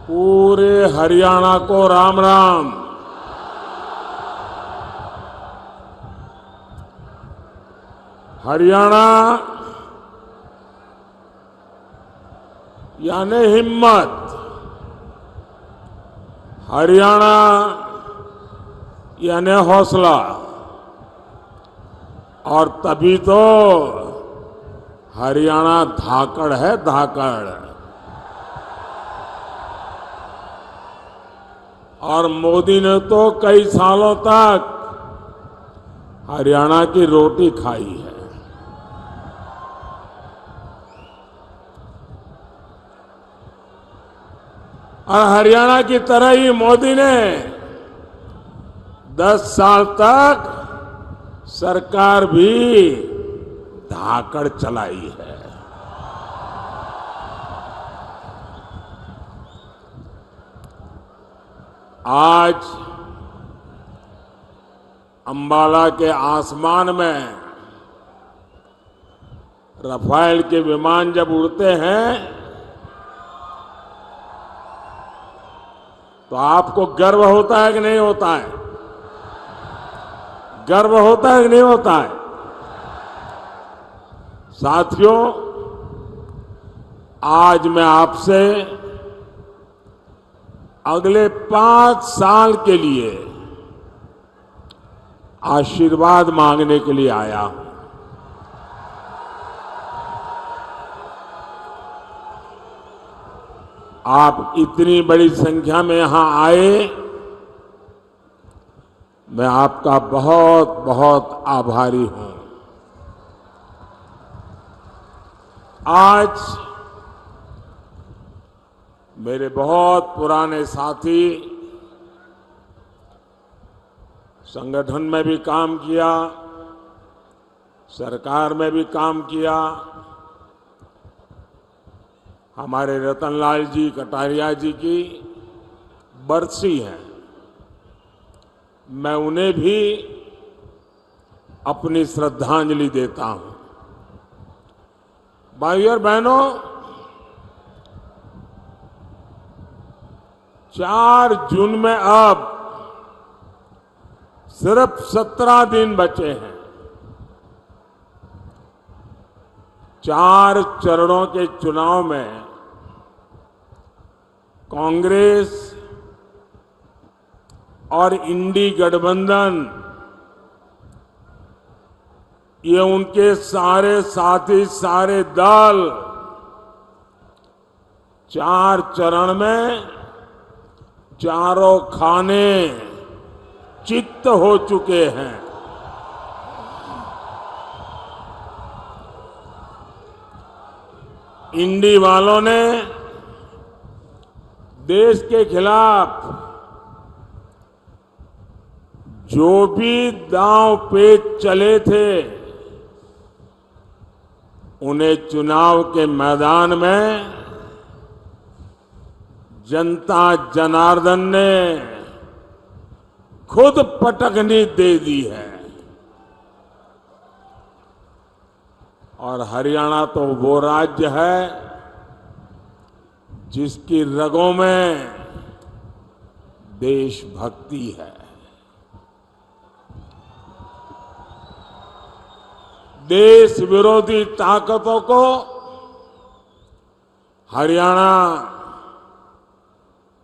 पूरे हरियाणा को राम राम। हरियाणा यानी हिम्मत, हरियाणा यानी हौसला, और तभी तो हरियाणा धाकड़ है, धाकड़। और मोदी ने तो कई सालों तक हरियाणा की रोटी खाई है। और हरियाणा की तरह ही मोदी ने 10 साल तक सरकार भी धाकड़ चलाई है। आज अंबाला के आसमान में रफाल के विमान जब उड़ते हैं तो आपको गर्व होता है कि नहीं होता है? गर्व होता है कि नहीं होता है? साथियों, आज मैं आपसे अगले 5 साल के लिए आशीर्वाद मांगने के लिए आया हूं। आप इतनी बड़ी संख्या में यहां आए, मैं आपका बहुत बहुत आभारी हूं। आज मेरे बहुत पुराने साथी, संगठन में भी काम किया, सरकार में भी काम किया, हमारे रतनलाल जी कटारिया जी की बरसी है। मैं उन्हें भी अपनी श्रद्धांजलि देता हूं। भाइयों और बहनों, 4 जून में अब सिर्फ 17 दिन बचे हैं। 4 चरणों के चुनाव में कांग्रेस और इंडी गठबंधन, ये उनके सारे साथी, सारे दल 4 चरण में चारों खाने चित्त हो चुके हैं। इंडी वालों ने देश के खिलाफ जो भी दांव पेच चले थे, उन्हें चुनाव के मैदान में जनता जनार्दन ने खुद पटकनी दे दी है। और हरियाणा तो वो राज्य है जिसकी रगों में देशभक्ति है। देश विरोधी ताकतों को हरियाणा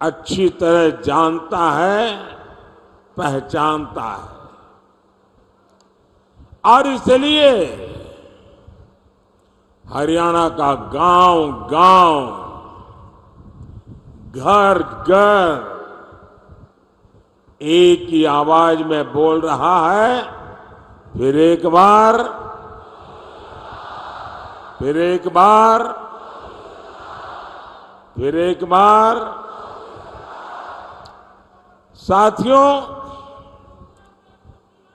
अच्छी तरह जानता है, पहचानता है। और इसलिए हरियाणा का गांव-गांव, घर-घर एक ही आवाज में बोल रहा है, फिर एक बार, फिर एक बार, फिर एक बार। साथियों,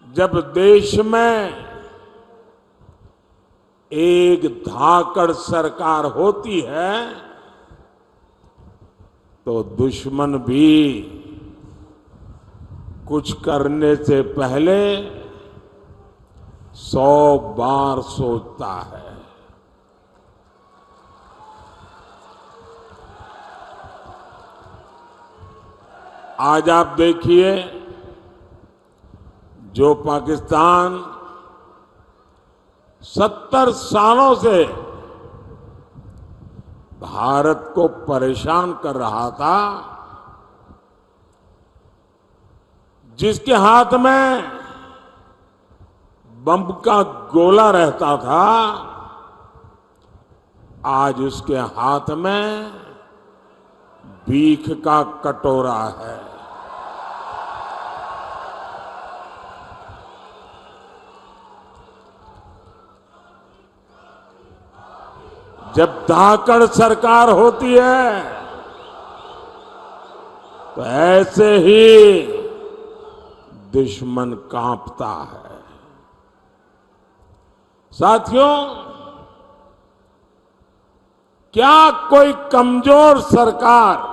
जब देश में एक धाकड़ सरकार होती है तो दुश्मन भी कुछ करने से पहले 100 बार सोचता है। आज आप देखिए, जो पाकिस्तान 70 सालों से भारत को परेशान कर रहा था, जिसके हाथ में बम का गोला रहता था, आज उसके हाथ में भीख का कटोरा है। जब धाकड़ सरकार होती है तो ऐसे ही दुश्मन कांपता है। साथियों, क्या कोई कमजोर सरकार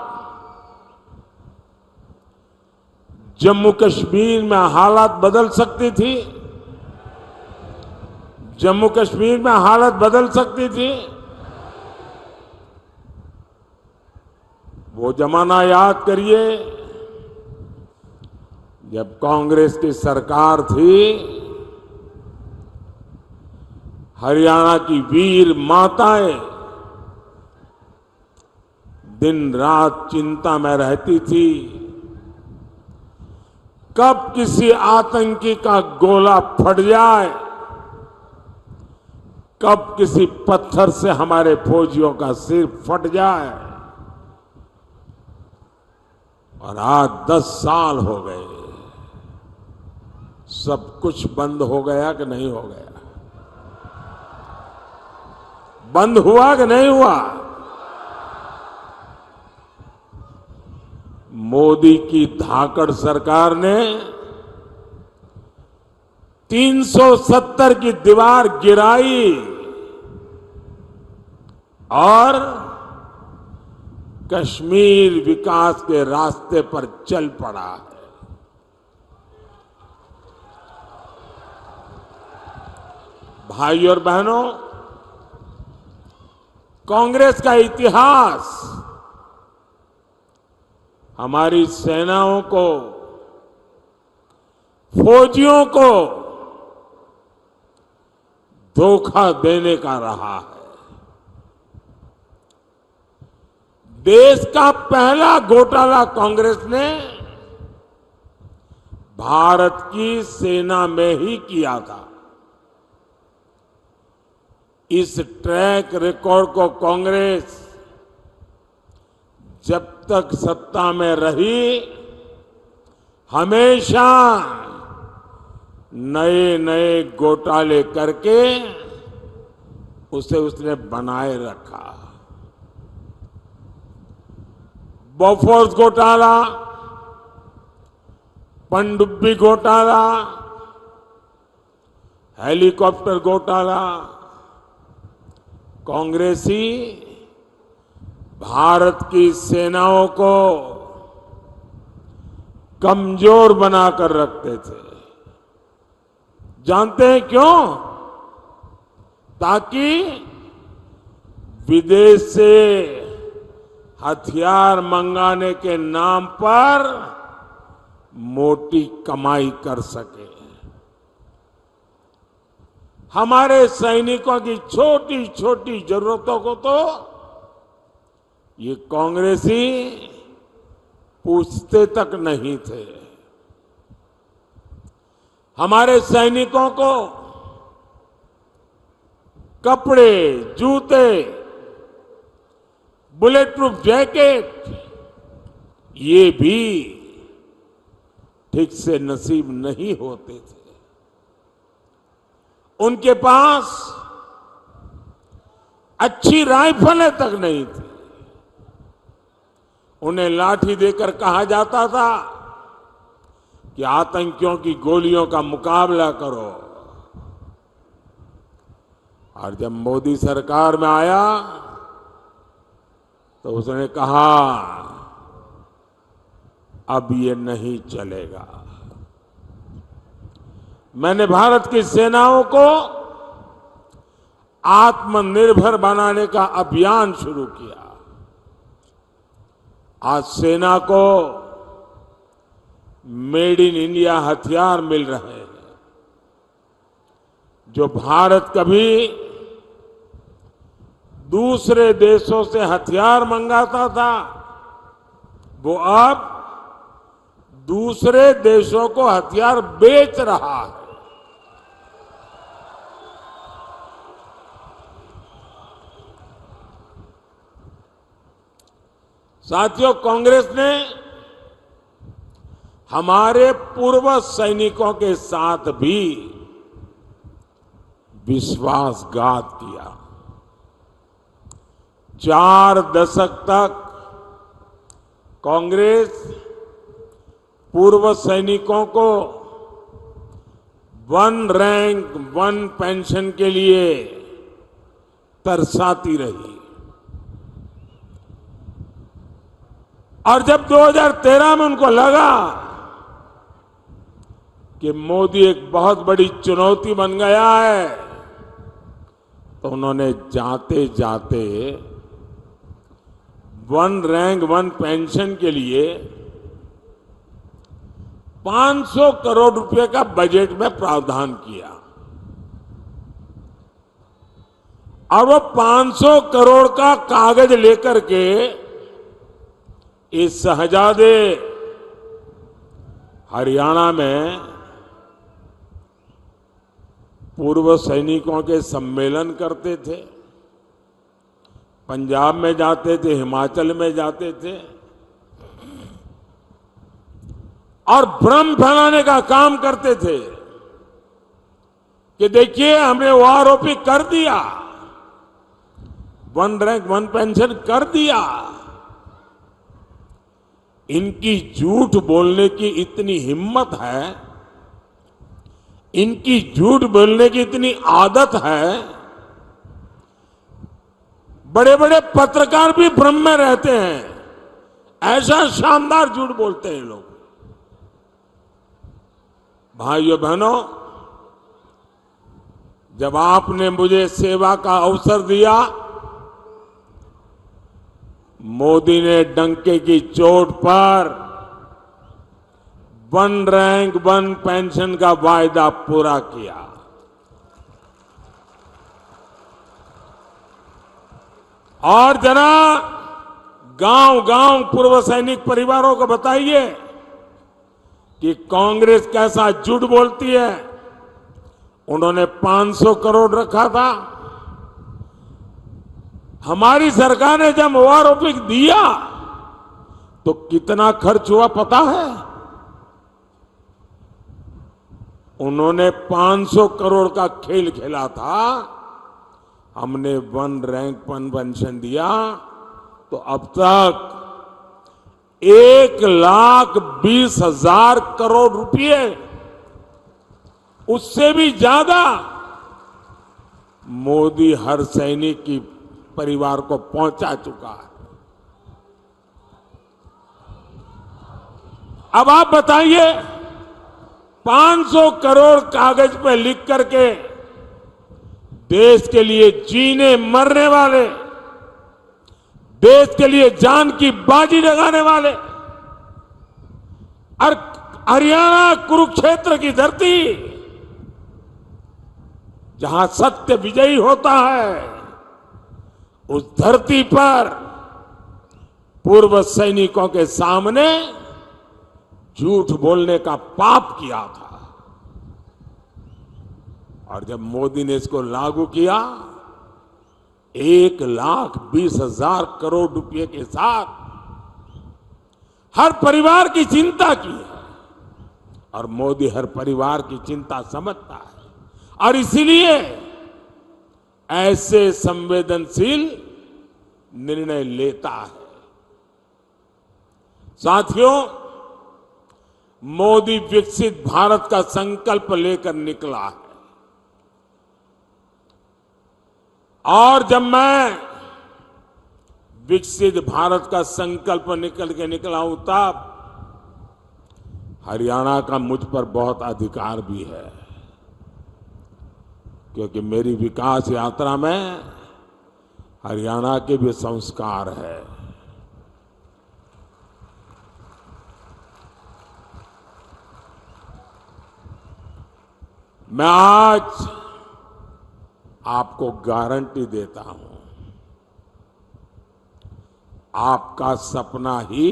जम्मू कश्मीर में हालात बदल सकती थी? जम्मू कश्मीर में हालत बदल सकती थी? वो जमाना याद करिए जब कांग्रेस की सरकार थी। हरियाणा की वीर माताएं दिन रात चिंता में रहती थी, कब किसी आतंकी का गोला फट जाए, कब किसी पत्थर से हमारे फौजियों का सिर फट जाए। और आज 10 साल हो गए, सब कुछ बंद हो गया कि नहीं हो गया? बंद हुआ कि नहीं हुआ? मोदी की धाकड़ सरकार ने 370 की दीवार गिराई और कश्मीर विकास के रास्ते पर चल पड़ा है। भाई और बहनों, कांग्रेस का इतिहास हमारी सेनाओं को, फौजियों को धोखा देने का रहा है। देश का पहला घोटाला कांग्रेस ने भारत की सेना में ही किया था। इस ट्रैक रिकॉर्ड को कांग्रेस जब तक सत्ता में रही, हमेशा नए नए घोटाले करके उसे उसने बनाए रखा। बोफोर्स घोटाला, पनडुब्बी घोटाला, हेलीकॉप्टर घोटाला, कांग्रेसी भारत की सेनाओं को कमजोर बनाकर रखते थे। जानते हैं क्यों? ताकि विदेश से हथियार मंगाने के नाम पर मोटी कमाई कर सके। हमारे सैनिकों की छोटी छोटी जरूरतों को तो ये कांग्रेसी पूछते तक नहीं थे। हमारे सैनिकों को कपड़े, जूते, बुलेट प्रूफ जैकेट, ये भी ठीक से नसीब नहीं होते थे। उनके पास अच्छी राइफलें तक नहीं थी। उन्हें लाठी देकर कहा जाता था कि आतंकियों की गोलियों का मुकाबला करो। और जब मोदी सरकार में आया तो उसने कहा अब ये नहीं चलेगा। मैंने भारत की सेनाओं को आत्मनिर्भर बनाने का अभियान शुरू किया। आज सेना को मेड इन इंडिया हथियार मिल रहे हैं। जो भारत कभी दूसरे देशों से हथियार मंगाता था, वो अब दूसरे देशों को हथियार बेच रहा है। साथियों, कांग्रेस ने हमारे पूर्व सैनिकों के साथ भी विश्वासघात किया। 4 दशक तक कांग्रेस पूर्व सैनिकों को 1 रैंक 1 पेंशन के लिए तरसाती रही। और जब 2013 में उनको लगा कि मोदी एक बहुत बड़ी चुनौती बन गया है, तो उन्होंने जाते जाते 1 रैंक 1 पेंशन के लिए 500 करोड़ रुपए का बजट में प्रावधान किया। और वो 500 करोड़ का कागज लेकर के इस शहजादे हरियाणा में पूर्व सैनिकों के सम्मेलन करते थे, पंजाब में जाते थे, हिमाचल में जाते थे और भ्रम फैलाने का काम करते थे कि देखिए हमने वो आरोपी कर दिया, 1 रैंक 1 पेंशन कर दिया। इनकी झूठ बोलने की इतनी हिम्मत है, इनकी झूठ बोलने की इतनी आदत है, बड़े बड़े पत्रकार भी भ्रम में रहते हैं। ऐसा शानदार झूठ बोलते हैं लोग। भाइयों बहनों, जब आपने मुझे सेवा का अवसर दिया, मोदी ने डंके की चोट पर 1 रैंक 1 पेंशन का वायदा पूरा किया। और जरा गांव-गांव पूर्व सैनिक परिवारों को बताइए कि कांग्रेस कैसा झूठ बोलती है। उन्होंने 500 करोड़ रखा था। हमारी सरकार ने जब ओआरओपी दिया तो कितना खर्च हुआ पता है? उन्होंने 500 करोड़ का खेल खेला था, हमने 1 रैंक 1 पेंशन दिया, तो अब तक 1,20,000 करोड़ रुपए, उससे भी ज्यादा मोदी हर सैनिक की परिवार को पहुंचा चुका है। अब आप बताइए, 500 करोड़ कागज पे लिख करके देश के लिए जीने मरने वाले, देश के लिए जान की बाजी लगाने वाले, और हरियाणा कुरुक्षेत्र की धरती जहां सत्य विजयी होता है, उस धरती पर पूर्व सैनिकों के सामने झूठ बोलने का पाप किया था। और जब मोदी ने इसको लागू किया, 1,20,000 करोड़ रुपए के साथ हर परिवार की चिंता की है। और मोदी हर परिवार की चिंता समझता है, और इसीलिए ऐसे संवेदनशील निर्णय लेता है। साथियों, मोदी विकसित भारत का संकल्प लेकर निकला है। और जब मैं विकसित भारत का संकल्प निकल के निकला हूं, तब हरियाणा का मुझ पर बहुत अधिकार भी है, क्योंकि मेरी विकास यात्रा में हरियाणा के भी संस्कार है। मैं आज आपको गारंटी देता हूं, आपका सपना ही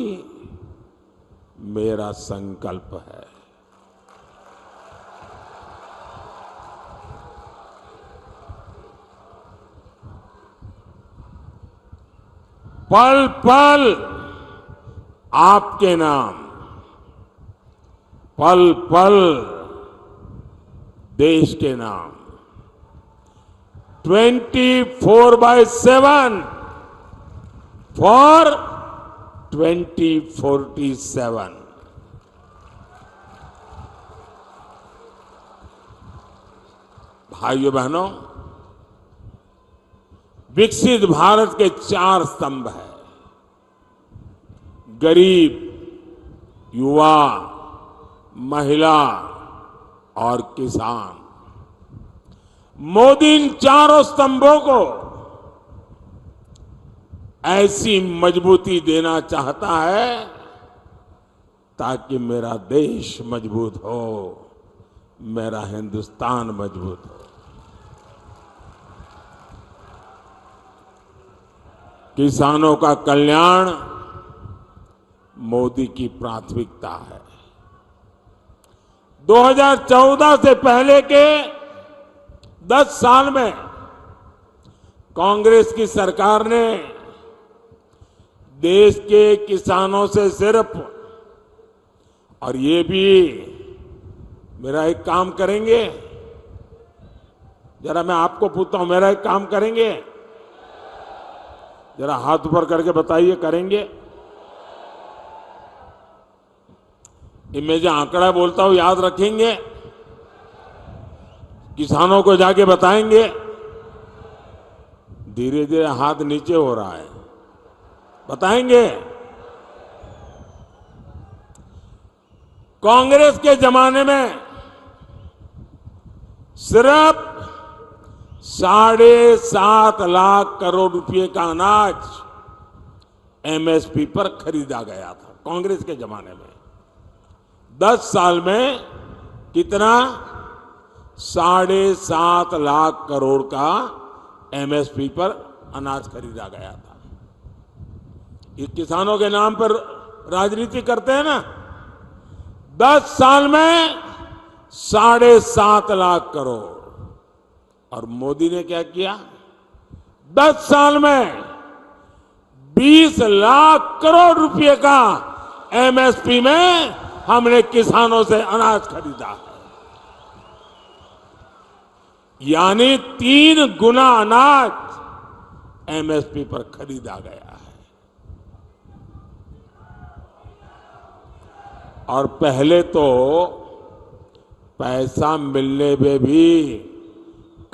मेरा संकल्प है। पल पल आपके नाम, पल पल देश के नाम, 24/7 फॉर 2047। भाइयों बहनों, विकसित भारत के 4 स्तंभ हैं: गरीब, युवा, महिला और किसान। मोदी इन 4 स्तंभों को ऐसी मजबूती देना चाहता है ताकि मेरा देश मजबूत हो, मेरा हिंदुस्तान मजबूत हो। किसानों का कल्याण मोदी की प्राथमिकता है। 2014 से पहले के 10 साल में कांग्रेस की सरकार ने देश के किसानों से सिर्फ, और ये भी मेरा एक काम करेंगे, जरा मैं आपको पूछता हूं, मेरा एक काम करेंगे? जरा हाथ ऊपर करके बताइए, करेंगे? ये मैं जो आंकड़ा बोलता हूं याद रखेंगे? किसानों को जाके बताएंगे? धीरे धीरे हाथ नीचे हो रहा है, बताएंगे? कांग्रेस के जमाने में सिर्फ 7.5 लाख करोड़ रुपए का अनाज एमएसपी पर खरीदा गया था, कांग्रेस के जमाने में। 10 साल में कितना? 7.5 लाख करोड़ का एमएसपी पर अनाज खरीदा गया था। ये किसानों के नाम पर राजनीति करते हैं ना। 10 साल में 7.5 लाख करोड़। और मोदी ने क्या किया? 10 साल में 20 लाख करोड़ रुपए का एमएसपी में हमने किसानों से अनाज खरीदा है। यानी 3 गुना अनाज एमएसपी पर खरीदा गया है। और पहले तो पैसा मिलने में भी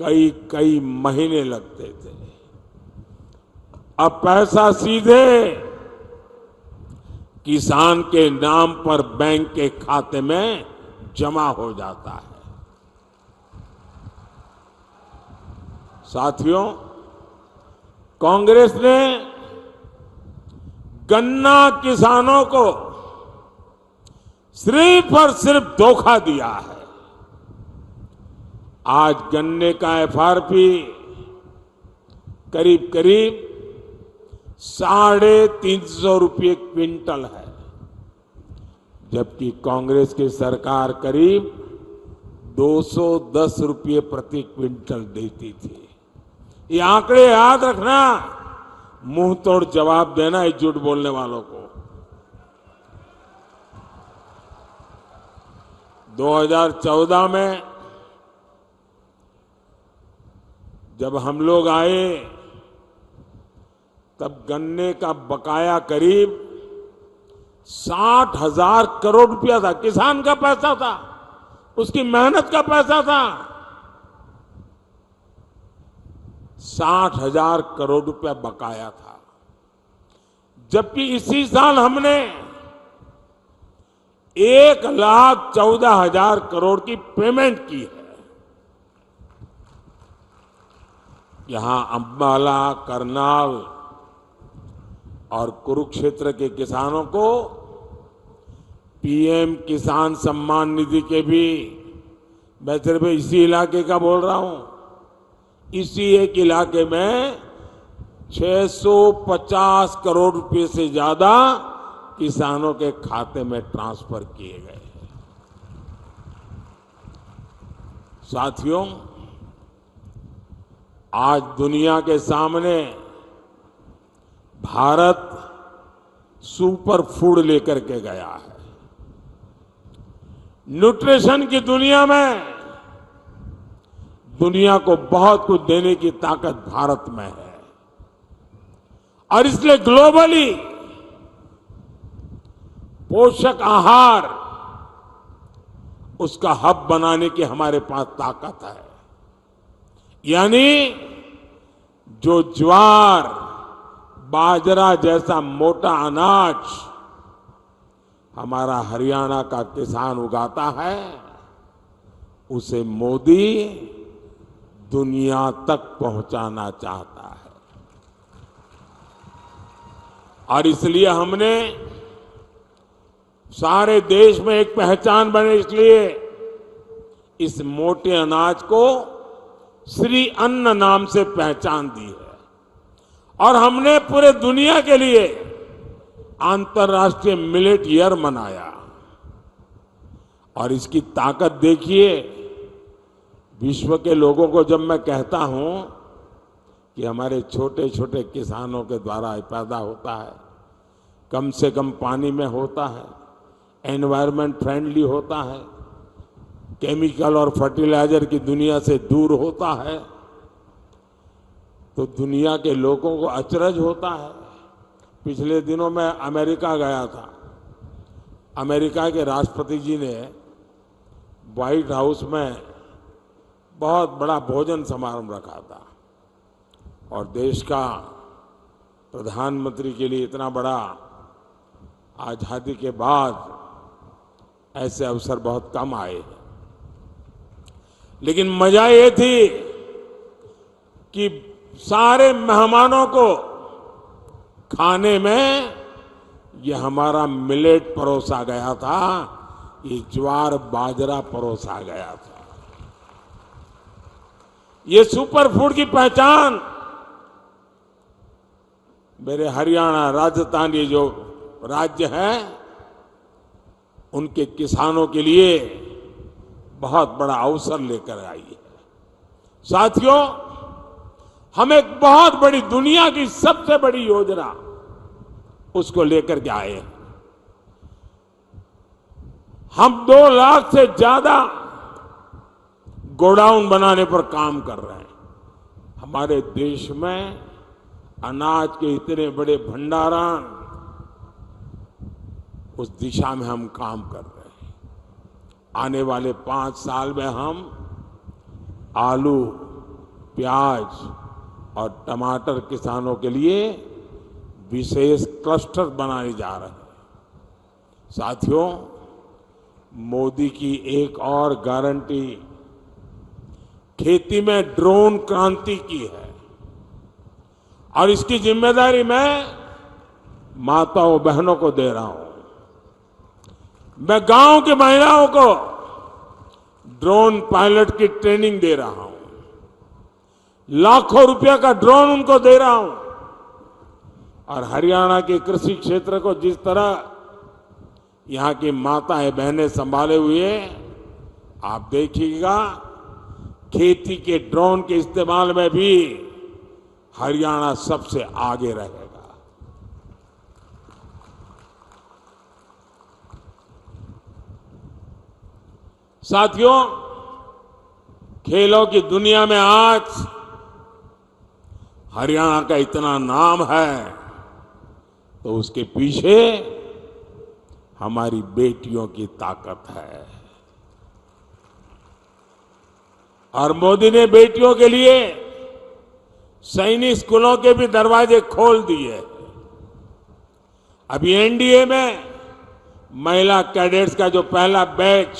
कई महीने लगते थे। अब पैसा सीधे किसान के नाम पर बैंक के खाते में जमा हो जाता है। साथियों, कांग्रेस ने गन्ना किसानों को सिर्फ और सिर्फ धोखा दिया है। आज गन्ने का एफआरपी करीब करीब 350 रुपये क्विंटल है, जबकि कांग्रेस की सरकार करीब 210 रुपये प्रति क्विंटल देती थी। ये आंकड़े याद रखना, मुंह तोड़ जवाब देना है झूठ बोलने वालों को। 2014 में जब हम लोग आए तब गन्ने का बकाया करीब 60,000 करोड़ रुपया था। किसान का पैसा था, उसकी मेहनत का पैसा था। 60,000 करोड़ रुपया बकाया था, जबकि इसी साल हमने 1,14,000 करोड़ की पेमेंट की है। यहां अंबाला, करनाल और कुरुक्षेत्र के किसानों को पीएम किसान सम्मान निधि के भी मैं सिर्फ इसी इलाके का बोल रहा हूं, इसी एक इलाके में 650 करोड़ रुपए से ज्यादा किसानों के खाते में ट्रांसफर किए गए। साथियों, आज दुनिया के सामने भारत सुपर फूड लेकर के गया है। न्यूट्रिशन की दुनिया में दुनिया को बहुत कुछ देने की ताकत भारत में है और इसलिए ग्लोबली पोषक आहार उसका हब बनाने की हमारे पास ताकत है। यानी जो ज्वार बाजरा जैसा मोटा अनाज हमारा हरियाणा का किसान उगाता है, उसे मोदी दुनिया तक पहुंचाना चाहता है। और इसलिए हमने सारे देश में एक पहचान बने, इसलिए इस मोटे अनाज को श्री अन्न नाम से पहचान दी है। और हमने पूरे दुनिया के लिए अंतर्राष्ट्रीय मिलेट ईयर मनाया। और इसकी ताकत देखिए, विश्व के लोगों को जब मैं कहता हूं कि हमारे छोटे छोटे किसानों के द्वारा पैदा होता है, कम से कम पानी में होता है, एनवायरमेंट फ्रेंडली होता है, केमिकल और फर्टिलाइजर की दुनिया से दूर होता है, तो दुनिया के लोगों को अचरज होता है। पिछले दिनों मैं अमेरिका गया था। अमेरिका के राष्ट्रपति जी ने व्हाइट हाउस में बहुत बड़ा भोजन समारोह रखा था और देश का प्रधानमंत्री के लिए इतना बड़ा आजादी के बाद ऐसे अवसर बहुत कम आए हैं। लेकिन मजा ये थी कि सारे मेहमानों को खाने में ये हमारा मिलेट परोसा गया था, ये ज्वार बाजरा परोसा गया था। ये सुपर फूड की पहचान मेरे हरियाणा, राजस्थान, ये जो राज्य है, उनके किसानों के लिए बहुत बड़ा अवसर लेकर आई है। साथियों, हम एक बहुत बड़ी, दुनिया की सबसे बड़ी योजना उसको लेकर के आए हैं। हम 2 लाख से ज्यादा गोडाउन बनाने पर काम कर रहे हैं। हमारे देश में अनाज के इतने बड़े भंडारण, उस दिशा में हम काम कर रहे हैं। आने वाले 5 साल में हम आलू, प्याज और टमाटर किसानों के लिए विशेष क्लस्टर बनाने जा रहे हैं। साथियों, मोदी की एक और गारंटी खेती में ड्रोन क्रांति की है और इसकी जिम्मेदारी मैं माताओं बहनों को दे रहा हूं। मैं गांव की महिलाओं को ड्रोन पायलट की ट्रेनिंग दे रहा हूं, लाखों रुपया का ड्रोन उनको दे रहा हूं। और हरियाणा के कृषि क्षेत्र को जिस तरह यहां की माताएं बहनें संभाले हुए, आप देखिएगा खेती के ड्रोन के इस्तेमाल में भी हरियाणा सबसे आगे रहेगा। साथियों, खेलों की दुनिया में आज हरियाणा का इतना नाम है, तो उसके पीछे हमारी बेटियों की ताकत है। और मोदी ने बेटियों के लिए सैनिक स्कूलों के भी दरवाजे खोल दिए। अभी एनडीए में महिला कैडेट्स का जो पहला बैच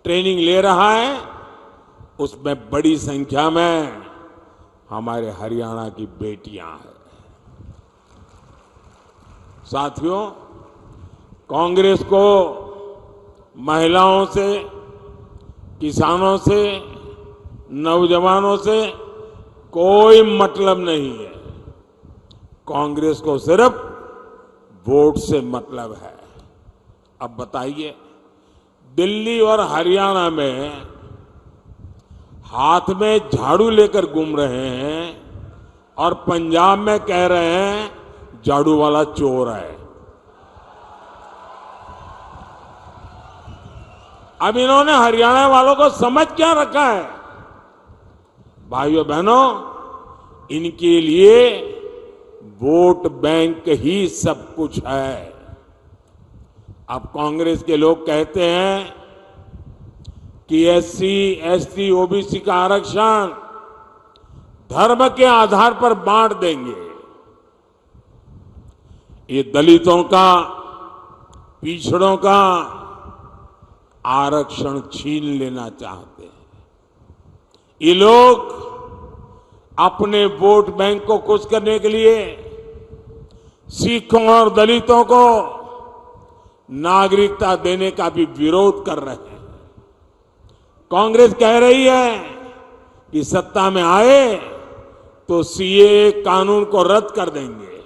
ट्रेनिंग ले रहा है, उसमें बड़ी संख्या में हमारे हरियाणा की बेटियां हैं। साथियों, कांग्रेस को महिलाओं से किसानों से, नौजवानों से कोई मतलब नहीं है। कांग्रेस को सिर्फ वोट से मतलब है। अब बताइए, दिल्ली और हरियाणा में हाथ में झाड़ू लेकर घूम रहे हैं और पंजाब में कह रहे हैं झाड़ू वाला चोर है। अब इन्होंने हरियाणा वालों को समझ क्या रखा है? भाइयों बहनों, इनके लिए वोट बैंक ही सब कुछ है। अब कांग्रेस के लोग कहते हैं कि एससी, एसटी, ओबीसी का आरक्षण धर्म के आधार पर बांट देंगे। ये दलितों का, पिछड़ों का आरक्षण छीन लेना चाहते हैं। ये लोग अपने वोट बैंक को खुश करने के लिए सिखों और दलितों को नागरिकता देने का भी विरोध कर रहे हैं। कांग्रेस कह रही है कि सत्ता में आए तो सीए कानून को रद्द कर देंगे।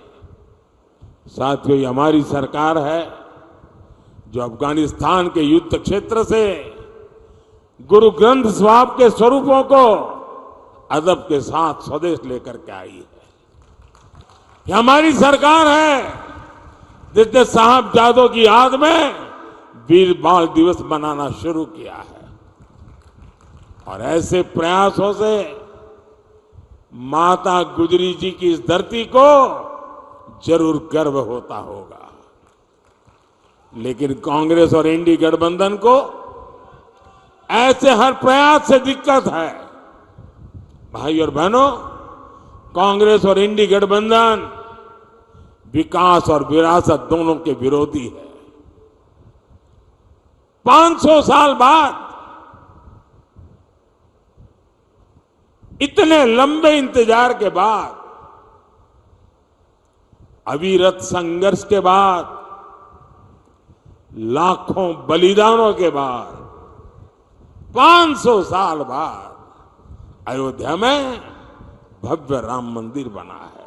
साथियों, ये हमारी सरकार है जो अफगानिस्तान के युद्ध क्षेत्र से गुरु ग्रंथ साहब के स्वरूपों को अदब के साथ स्वदेश लेकर के आई है। ये हमारी सरकार है जिसने साहबजादों की याद में वीर बाल दिवस मनाना शुरू किया है। और ऐसे प्रयासों से माता गुजरी जी की इस धरती को जरूर गर्व होता होगा। लेकिन कांग्रेस और एनडीए गठबंधन को ऐसे हर प्रयास से दिक्कत है। भाई और बहनों, कांग्रेस और एनडीए गठबंधन विकास और विरासत दोनों के विरोधी है। 500 साल बाद, इतने लंबे इंतजार के बाद, अविरत संघर्ष के बाद, लाखों बलिदानों के बाद, 500 साल बाद अयोध्या में भव्य राम मंदिर बना है।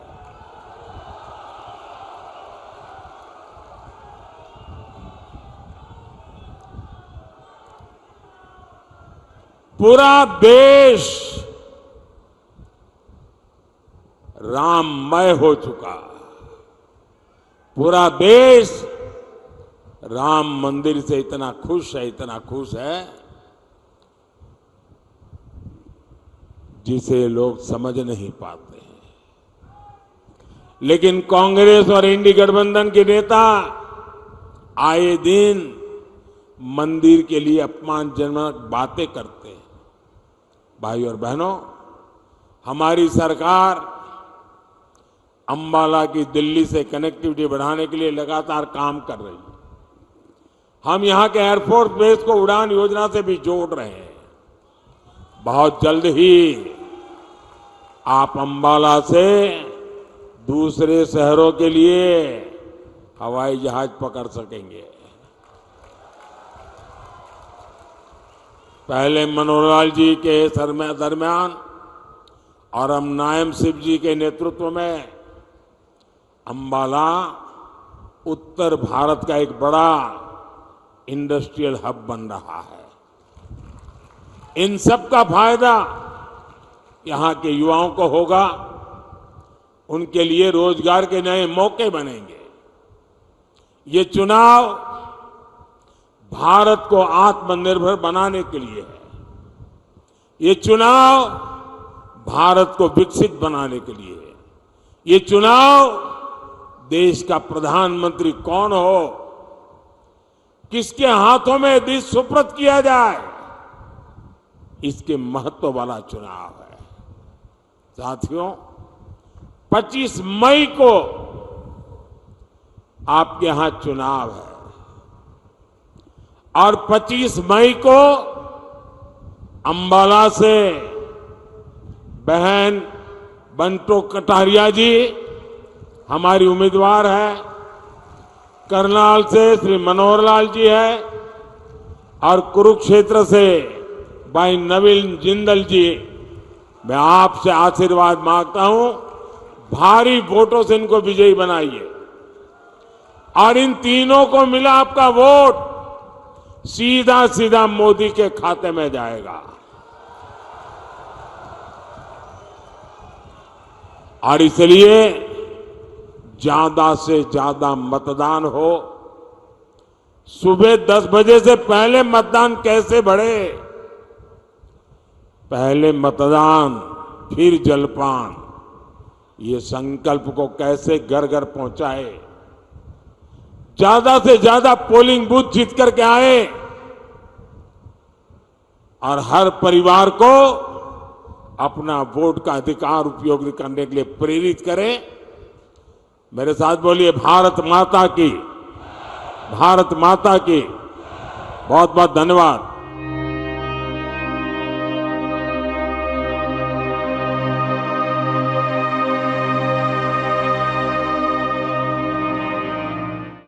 पूरा देश राममय हो चुका। पूरा देश राम मंदिर से इतना खुश है, इतना खुश है, जिसे लोग समझ नहीं पाते हैं। लेकिन कांग्रेस और इंडी गठबंधन के नेता आए दिन मंदिर के लिए अपमानजनक बातें करते हैं। भाई और बहनों, हमारी सरकार अंबाला की दिल्ली से कनेक्टिविटी बढ़ाने के लिए लगातार काम कर रही है। हम यहां के एयरफोर्स बेस को उड़ान योजना से भी जोड़ रहे हैं। बहुत जल्द ही आप अंबाला से दूसरे शहरों के लिए हवाई जहाज पकड़ सकेंगे। पहले मनोहर लाल जी के दरमियान और हम नायब सिंह जी के नेतृत्व में अंबाला उत्तर भारत का एक बड़ा इंडस्ट्रियल हब बन रहा है। इन सब का फायदा यहां के युवाओं को होगा, उनके लिए रोजगार के नए मौके बनेंगे। ये चुनाव भारत को आत्मनिर्भर बनाने के लिए है। ये चुनाव भारत को विकसित बनाने के लिए है। ये चुनाव देश का प्रधानमंत्री कौन हो, किसके हाथों में देश सुपुर्द किया जाए, इसके महत्व वाला चुनाव है। साथियों, 25 मई को आपके यहां चुनाव है और 25 मई को अंबाला से बहन बंटो कटारिया जी हमारी उम्मीदवार है, करनाल से श्री मनोहर लाल जी है और कुरुक्षेत्र से भाई नवीन जिंदल जी, मैं आपसे आशीर्वाद मांगता हूं, भारी वोटों से इनको विजयी बनाइए और इन तीनों को मिला आपका वोट सीधा सीधा मोदी के खाते में जाएगा। और इसलिए ज्यादा से ज्यादा मतदान हो। सुबह 10 बजे से पहले मतदान कैसे बढ़े? पहले मतदान फिर जलपान, ये संकल्प को कैसे घर घर पहुंचाए। ज्यादा से ज्यादा पोलिंग बूथ जीत करके आए और हर परिवार को अपना वोट का अधिकार उपयोग करने के लिए प्रेरित करें। मेरे साथ बोलिए, भारत माता की, भारत माता की। बहुत बहुत धन्यवाद।